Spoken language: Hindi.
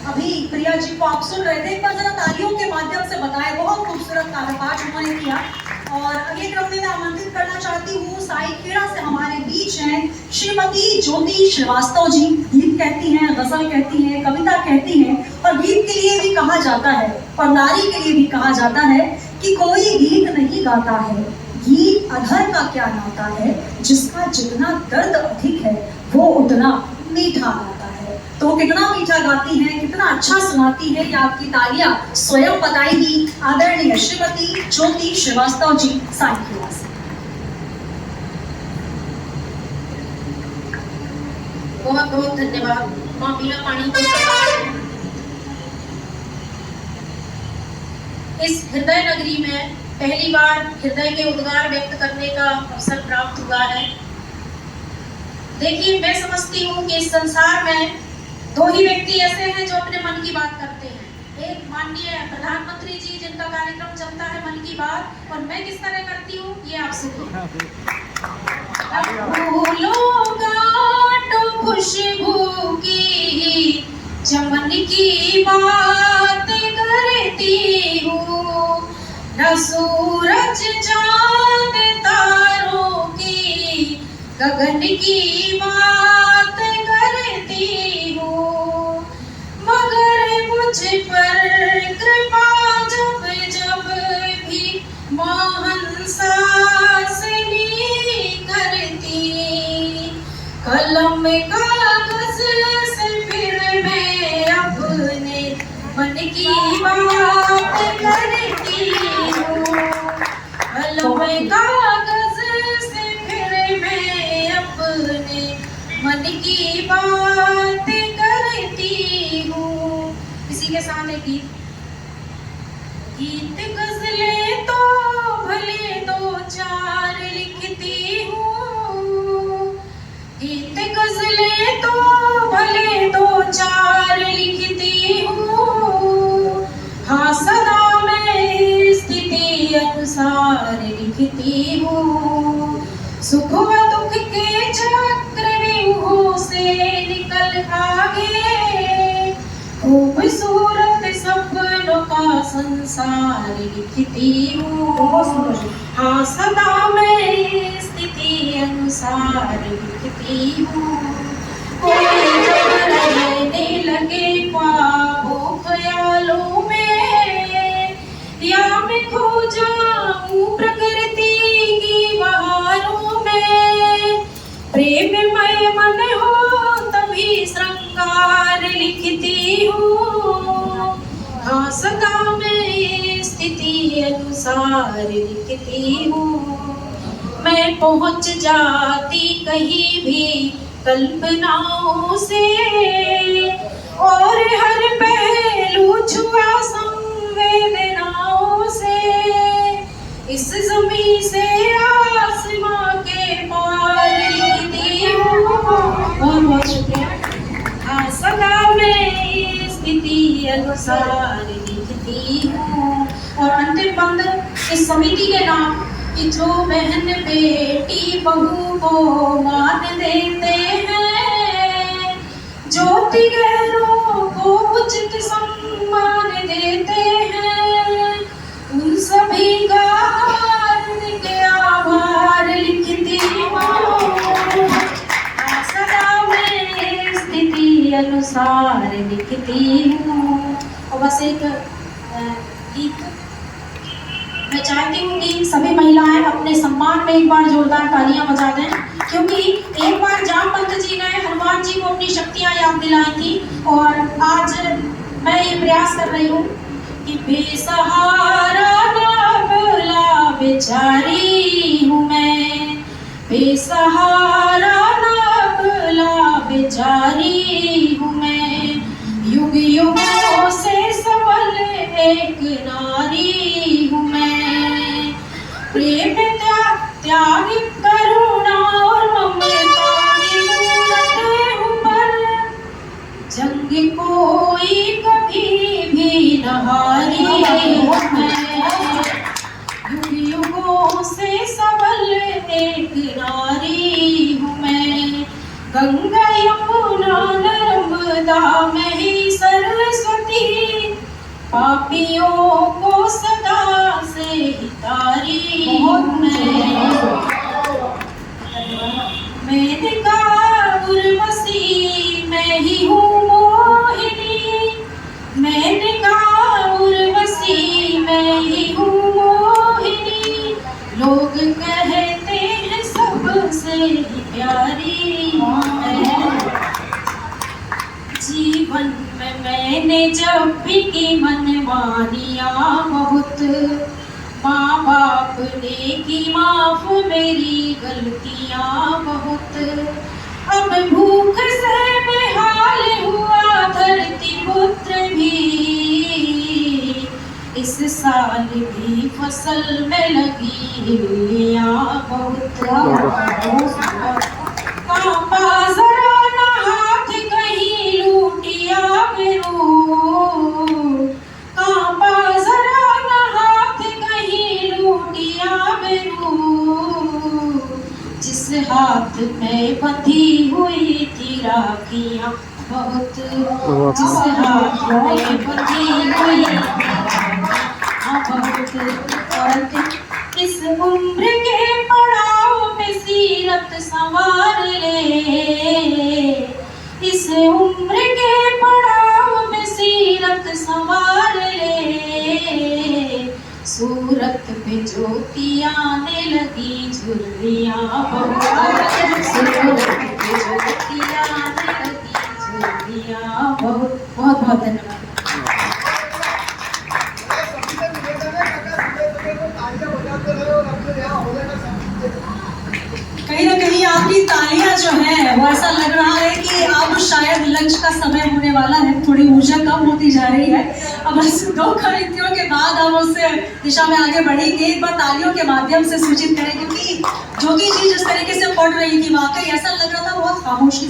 अभी प्रिया जी को आप सुन रहे थे, एक बार जरा तालियों के माध्यम से बताएं। बहुत खूबसूरत काव्यपाठ उन्होंने किया। और अगले क्रम में मैं आमंत्रित करना चाहती हूँ, साई खेड़ा से हमारे बीच हैं श्रीमती ज्योति श्रीवास्तव जी। गीत कहती हैं, गजल कहती हैं, कविता कहती हैं, और गीत के लिए भी कहा जाता है और नारी के लिए भी कहा जाता है कि कोई गीत नहीं गाता है, गीत अधर का क्या नाता है, जिसका जितना दर्द अधिक है वो उतना मीठा गाता है। तो कितना मीठा गाती हैं, कितना अच्छा सुनाती है, ये आपकी तालियां स्वयं बताएगी आदरणीय श्रीमती ज्योति श्रीवास्तव जी साई खेड़ा से। बहुत बहुत धन्यवाद माँ मीरा पानी को। इस हृदय नगरी में पहली बार हृदय के उद्गार व्यक्त करने का अवसर प्राप्त हुआ है। देखिए, मैं समझती हूँ कि इस संसार में दो ही व्यक्ति ऐसे हैं जो अपने मन की बात करते हैं। एक माननीय प्रधानमंत्री जी, जिनका कार्यक्रम चलता है मन की बात, और मैं किस तरह करती हूँ ये आप सुनिए। फूलों काटो खुशबू की, चमन की बात करती हूँ, न सूरज चांद तारों की, गगन की बात करती हूँ, मगर मुझ पर कृपा जब जब भी मोहन सासनी करती, कलम कागज से फिर मैं अपने मन की बात करती हूँ, कलम कागज से फिर मैं अपने मन की बात करती हूँ। इसी के साथ एक गीत गजले तो भले दो चार लिखती हूँ, गीत गजले तो भले दो चार लिखती हूँ, हाँ सदा मैं स्थिति अनुसार लिखती हूँ, सुख व दुख के चक्रव्यूहों से निकल आगे, खूबसूरत सपनों का संसार लिखती हूँ, हाँ सदा मैं स्थिति अनुसार लिखती हूँ, कोई जब रहने लगे ख्वाबों ख्यालों में, या मैं खो जाऊं प्रकृति की बहारों में, प्रेममय मन हो तभी श्रृंगार लिखती हूँ, हाँ सदा मैं स्थिति अनुसार लिखती हूँ, मैं पहुँच जाती कहीं भी कल्पनाओं से, और हर पहलू छुआ संवेदनाओं से, इस जमीन से आसमां के पार लिखती हूँ। बहुत बहुत शुक्रिया। हाँ सदा मैं स्थिति अनुसार लिखती हूँ। और अंतिम बंद इस समिति के नाम कि जो बहन बेटी बहू को मान देते हैं, ज्योति गहरों को उचित सम्मान देते हैं, उन सभी का हार्दिक आभार लिखती हूँ, सदा मैं स्थिति अनुसार लिखती हूँ। और बस एक गीत मैं चाहती हूँ कि सभी महिलाएं अपने सम्मान में एक बार जोरदार तालियां बजा दें, क्योंकि एक बार जामवंत जी ने हनुमान जी को अपनी शक्तियां याद दिलाई थी, और आज मैं ये प्रयास कर रही हूँ कि बेसहारा ना भला बेचारी हूँ मैं, बेसहारा ना भला बेचारी हूँ मैं, युग युगों से सबल एक नारी हूँ मैं, प्रेम त्याग करुणा और ममता की मूरत हूँ, पर जंग कोई कभी भी न हारी हूँ मैं, युग युगों से सबल एक नारी हूँ मैं, गंगा यमुना नर्मदा में ही सर सरस्वती पापियों को सदा से तारी मैं का उर्वशी मैं ही हूँ मोहिनी मैं का उर्वशी मैं ही हूँ मोहिनी लोग कहते हैं सबसे प्यारी जीवन में मैंने जब भी की मनमानियाँ बहुत माँ बाप ने की माफ मेरी गलतियाँ बहुत अब भूख से बेहाल हुआ धरती पुत्र भी इस साल भी फसल में लगी हिल्लियाँ बहुत कांपा जरा ना हाथ कहीं लूटिया मेरू कांपा जरा ना हाथ कहीं लूटिया मेरू जिस हाथ में बंधी हुई थी राखियाँ बहुत जिस हाथ में बंधी हुई बहुत इस उम्र के पड़ाव में सीरत संवार ले इस उम्र के पड़ाव में सीरत संवार ले सूरत पे ज्योति आने लगी झुर्रियाँ बहुत सूरत पे ज्योति आने लगी झुर्रियाँ बहुत बहुत बहुत धन्यवाद। कहीं ना कहीं आपकी तालियां जो है वो ऐसा लग रहा है कि अब शायद लंच का समय होने वाला है, थोड़ी ऊर्जा कम होती जा रही है। अब बस 2 खरीदियों के बाद हम उससे दिशा में आगे बढ़ेंगे। एक बार तालियों के माध्यम से सूचित करें क्योंकि ज्योति जी जिस तरीके से पढ़ रही थी वाकई ऐसा लग रहा था बहुत खामोशी